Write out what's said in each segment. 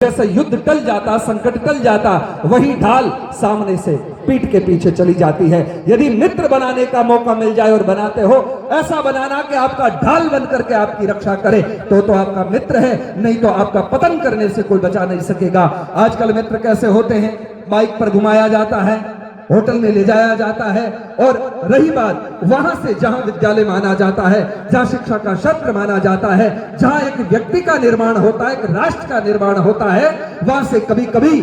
जैसे युद्ध टल जाता, संकट टल जाता, वही ढाल सामने से पीठ के पीछे चली जाती है। यदि मित्र बनाने का मौका मिल जाए और बनाते हो, ऐसा बनाना कि आपका ढाल बन करके आपकी रक्षा करे, तो आपका मित्र है, नहीं तो आपका पतन करने से कोई बचा नहीं सकेगा। आजकल मित्र कैसे होते हैं? बाइक पर घुमाया जाता है, होटल में ले जाया जाता है, और रही बात वहां से जहां विद्यालय माना जाता है, जहां शिक्षा का क्षेत्र माना जाता है, जहां एक व्यक्ति का निर्माण होता है, एक राष्ट्र का निर्माण होता है, वहां से कभी कभी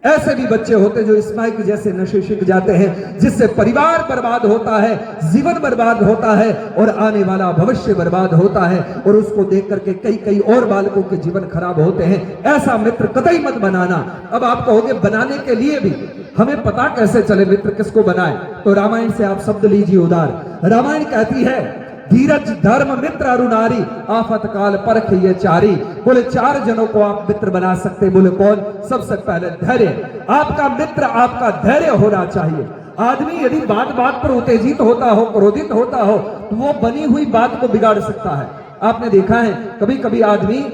ऐसे भी बच्चे होते जो स्माइक जैसे नशे सीख जाते हैं, जिससे परिवार बर्बाद होता है, जीवन बर्बाद होता है और आने वाला भविष्य बर्बाद होता है, और उसको देख करके कई कई और बालकों के जीवन खराब होते हैं। ऐसा मित्र कतई मत बनाना। अब आप कहोगे बनाने के लिए भी हमें पता कैसे चले मित्र किसको बनाए? तो रामायण से आप शब्द लीजिए उदार। रामायण कहती है, धीरज धर्म मित्र अरु नारी, आफत काल परख ये चारी। बोले चार जनों को आप मित्र बना सकते। बोले कौन? सबसे पहले धैर्य। आपका मित्र आपका धैर्य होना चाहिए। आदमी यदि बात बात पर उत्तेजित होता हो, क्रोधित होता हो, तो वो बनी हुई बात को बिगाड़ सकता है। आपने देखा है कभी कभी आदमी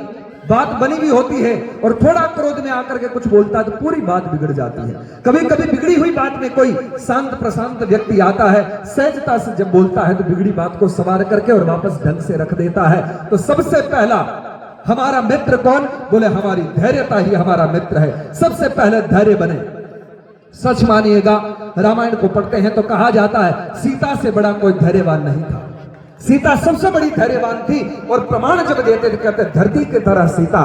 बात बनी हुई होती है और थोड़ा क्रोध में आकर के कुछ बोलता है तो पूरी बात बिगड़ जाती है। कभी कभी बिगड़ी हुई बात में कोई शांत प्रशांत व्यक्ति आता है, सहजता से जब बोलता है तो बिगड़ी बात को संवार करके और वापस ढंग से रख देता है। तो सबसे पहला हमारा मित्र कौन? बोले हमारी धैर्यता ही हमारा मित्र है। सबसे पहले धैर्य बने। सच मानिएगा, रामायण को पढ़ते हैं तो कहा जाता है सीता से बड़ा कोई धैर्यवान नहीं था। सीता सबसे बड़ी धैर्यवान थी, और प्रमाण जब देते थे कहते धरती की तरह सीता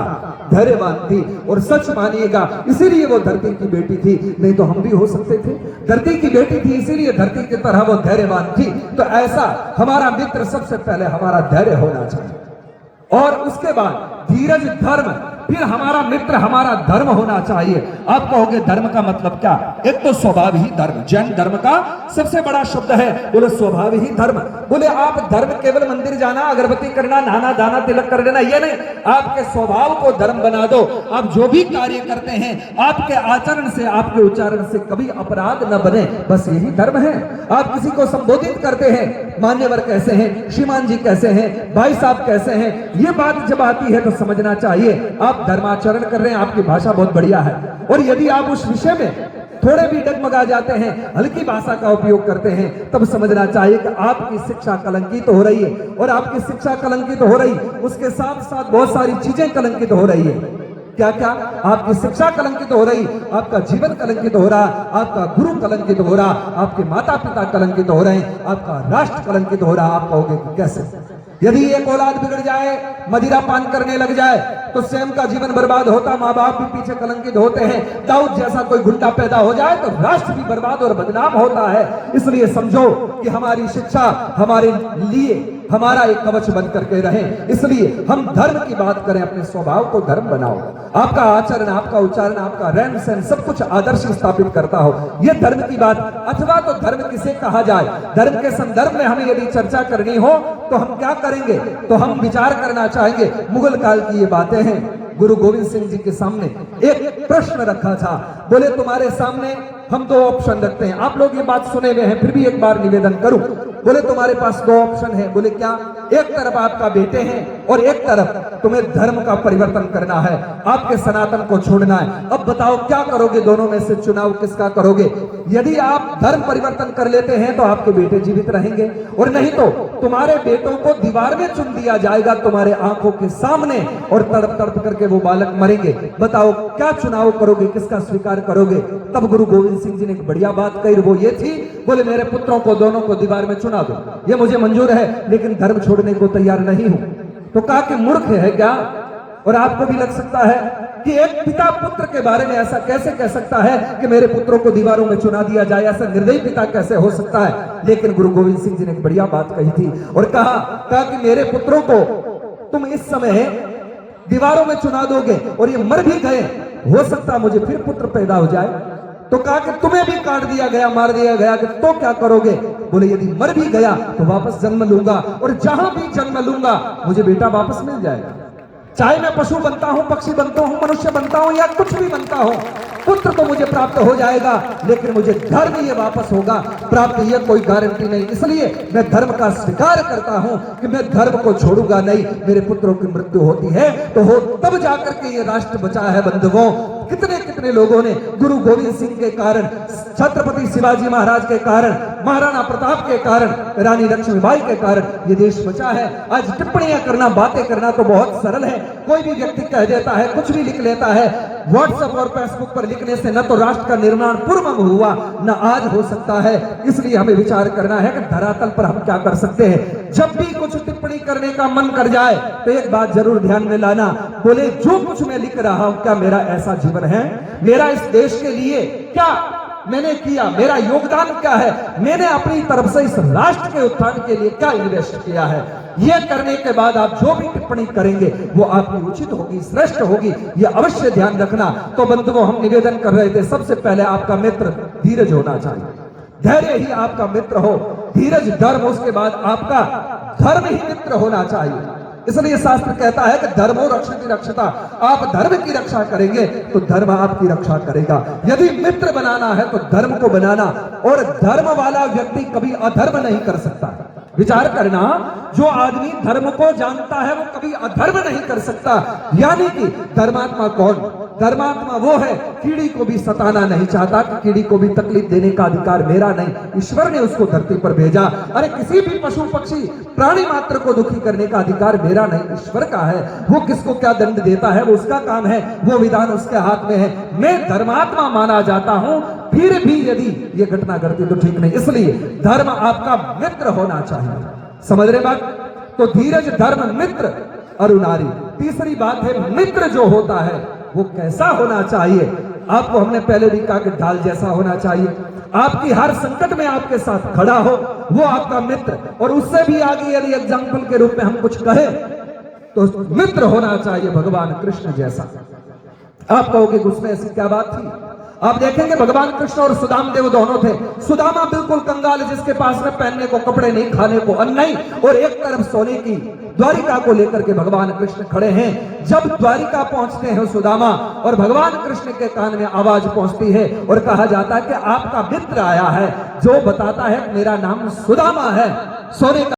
धैर्यवान थी। और सच मानिएगा इसीलिए वो धरती की बेटी थी, नहीं तो हम भी हो सकते थे। धरती की बेटी थी इसीलिए धरती की तरह वो धैर्यवान थी। तो ऐसा हमारा मित्र सबसे पहले हमारा धैर्य होना चाहिए, और उसके बाद धीरज धर्म, फिर हमारा मित्र हमारा धर्म होना चाहिए। आप कहोगे धर्म का मतलब क्या? एक तो स्वभाव ही धर्म। जैन धर्म का सबसे बड़ा शब्द है, बोले स्वभाव ही धर्म। बोले आप धर्म केवल मंदिर जाना, अगरबत्ती करना, नहाना दाना तिलक कर देना, ये नहीं। आपके स्वभाव को धर्म बना दो। आप जो भी कार्य करते हैं आपके आचरण से, आपके उच्चारण से कभी अपराध न बने, बस यही धर्म है। आप किसी को संबोधित करते हैं, मान्यवर कैसे हैं, श्रीमान जी कैसे हैं, भाई साहब कैसे हैं, ये बात जब आती है तो समझना चाहिए आप धर्माचरण कर रहे हैं, आपकी भाषा बहुत बढ़िया है। और यदि आप उस विषय में थोड़े भी डगमगा जाते हैं, हल्की भाषा का उपयोग करते हैं, तब समझना चाहिए कि आपकी शिक्षा कलंकित तो हो रही है। और आपकी शिक्षा कलंकित तो हो रही, उसके साथ साथ बहुत सारी चीजें कलंकित हो रही है। क्या क्या? आपकी शिक्षा कलंकित हो रही, आपका जीवन कलंकित हो रहा, आपका गुरु कलंकित हो रहा, आपके माता पिता कलंकित हो रहे हैं, आपका राष्ट्र कलंकित हो रहा। आप कहोगे कि कैसे? यदि एक औलाद बिगड़ जाए, मदिरा पान करने लग जाए, तो स्वयं का जीवन बर्बाद होता, माँ बाप भी पीछे कलंकित होते हैं। दाऊद जैसा कोई गुंडा पैदा हो जाए तो राष्ट्र भी बर्बाद और बदनाम होता है। इसलिए समझो कि हमारी शिक्षा हमारे लिए हमारा एक कवच बन करके रहे। इसलिए हम धर्म की बात करें, अपने स्वभाव को धर्म बनाओ। आपका आचरण, आपका उच्चारण, आपका रहन सहन सब कुछ आदर्श स्थापित करता हो, यह धर्म की बात। अथवा तो धर्म किसे कहा जाए, धर्म के संदर्भ में हमें यदि चर्चा करनी हो तो हम क्या करेंगे? तो हम विचार करना चाहेंगे। मुगल काल की ये बातें हैं। गुरु गोविंद सिंह जी के सामने एक प्रश्न रखा था। बोले तुम्हारे सामने हम दो ऑप्शन रखते हैं। आप लोग ये बात सुने हुए हैं, फिर भी एक बार निवेदन करूं। बोले तुम्हारे पास दो ऑप्शन है। बोले क्या? एक तरफ आपका बेटे हैं और एक तरफ तुम्हें धर्म का परिवर्तन करना है, आपके सनातन को छोड़ना है। अब बताओ क्या करोगे? दोनों में से चुनाव किसका करोगे? यदि आप धर्म परिवर्तन कर लेते हैं तो आपके बेटे जीवित रहेंगे, और नहीं तो तुम्हारे बेटों को दीवार में चुन दिया जाएगा तुम्हारे आंखों के सामने, और तड़प तड़प करके वो बालक मरेंगे। बताओ क्या चुनाव करोगे, किसका स्वीकार करोगे? तब गुरु गोविंद सिंह जी ने एक बढ़िया बात कही, वो ये थी, बोले मेरे पुत्रों को दोनों को दीवार में चुना दो, ये मुझे मंजूर है, लेकिन धर्म छोड़ने को तैयार नहीं हूं। तो कहा कि मूर्ख है क्या? और आपको भी लग सकता है कि एक पिता पुत्र के बारे में ऐसा कैसे कह सकता है कि मेरे पुत्रों को दीवारों में चुना दिया जाए? ऐसा निर्दयी पिता कैसे हो सकता है? लेकिन गुरु गोविंद सिंह जी ने एक बढ़िया बात कही थी, और कहा कि मेरे पुत्रों को तुम इस समय दीवारों में चुना दोगे और ये मर भी गए, हो सकता मुझे फिर पुत्र पैदा हो जाए। तो कहा कि तुम्हें भी काट दिया गया, मार दिया गया, कि तो क्या करोगे? बोले यदि मर भी गया तो वापस जन्म लूंगा, और जहां भी जन्म लूंगा मुझे बेटा वापस मिल जाएगा। चाहे मैं पशु बनता हूं, पक्षी बनता हूं, मनुष्य बनता हूं या कुछ भी बनता हूं, पुत्र तो मुझे प्राप्त हो जाएगा, लेकिन मुझे धर्म ये वापस होगा प्राप्त, ये कोई गारंटी नहीं। इसलिए मैं धर्म का स्वीकार करता हूं कि मैं धर्म को छोड़ूंगा नहीं। मेरे पुत्रों की मृत्यु होती है तो हो तब जाकर के ये राष्ट्र बचा है। बंधुओं, कितने कितने लोगों ने गुरु गोविंद सिंह के कारण, छत्रपति शिवाजी महाराज के कारण, महाराणा प्रताप के कारण, रानी लक्ष्मीबाई के कारण ये देश बचा है। आज टिप्पणियां करना, बातें करना तो बहुत सरल है। कोई भी व्यक्ति कह देता है, कुछ भी लिख लेता है। व्हाट्सएप और फेसबुक पर लिखने से न तो राष्ट्र का निर्माण पूर्व में हुआ, न आज हो सकता है। इसलिए हमें विचार करना है कि धरातल पर हम क्या कर सकते हैं। जब भी कुछ टिप्पणी करने का मन कर जाए तो एक बात जरूर ध्यान में लाना, बोले जो कुछ मैं लिख रहा हूं क्या मेरा ऐसा जीवन है? मेरा इस देश के लिए क्या मैंने किया? मेरा योगदान क्या है? मैंने अपनी तरफ से इस राष्ट्र के उत्थान के लिए क्या इन्वेस्ट किया है? यह करने के बाद आप जो भी टिप्पणी करेंगे वो आपकी उचित होगी, श्रेष्ठ होगी, यह अवश्य ध्यान रखना। तो बंधुओं, हम निवेदन कर रहे थे, सबसे पहले आपका मित्र धीरज होना चाहिए। धैर्य ही आपका मित्र हो, धीरज धर्म, उसके बाद आपका धर्म ही मित्र होना चाहिए। इसलिए शास्त्र कहता है कि धर्मो रक्षति रक्षता, आप धर्म की रक्षा करेंगे तो धर्म आपकी रक्षा करेगा। यदि मित्र बनाना है तो धर्म को बनाना, और धर्म वाला व्यक्ति कभी अधर्म नहीं कर सकता। विचार करना, जो आदमी धर्म को जानता है वो कभी अधर्म नहीं कर सकता। यानी कि धर्मात्मा कौन? धर्मात्मा वो है, कीड़ी को भी सताना नहीं चाहता कि कीड़ी को भी तकलीफ देने का अधिकार मेरा नहीं, ईश्वर ने उसको धरती पर भेजा। अरे किसी भी पशु पक्षी प्राणी मात्र को दुखी करने का अधिकार मेरा नहीं, ईश्वर का है। वो किसको क्या दंड देता है वो उसका काम है, वो विधान उसके हाथ में है। मैं धर्मात्मा माना जाता हूं, फिर भी यदि ये घटना घटती तो ठीक नहीं। इसलिए धर्म आपका मित्र होना चाहिए। समझ रहे बात? तो धीरज, धर्म, मित्र, अरुणारी। तीसरी बात है, मित्र जो होता है वो कैसा होना चाहिए? आपको हमने पहले भी कहा कि ढाल जैसा होना चाहिए। आपकी हर संकट में आपके साथ खड़ा हो, वो आपका मित्र। और उससे भी आगे यदि एग्जाम्पल के रूप में हम कुछ कहें तो मित्र होना चाहिए भगवान कृष्ण जैसा। आप कहोगे कि उसमें ऐसी क्या बात थी? आप देखेंगे भगवान कृष्ण और सुदाम देव दोनों थे। सुदामा बिल्कुल कंगाल, जिसके पास में पहनने को कपड़े नहीं, खाने को अन्न नहीं, और एक तरफ सोने की द्वारिका को लेकर के भगवान कृष्ण खड़े हैं। जब द्वारिका पहुंचते हैं सुदामा, और भगवान कृष्ण के कान में आवाज पहुंचती है और कहा जाता है कि आपका मित्र आया है जो बताता है मेरा नाम सुदामा है, सोने का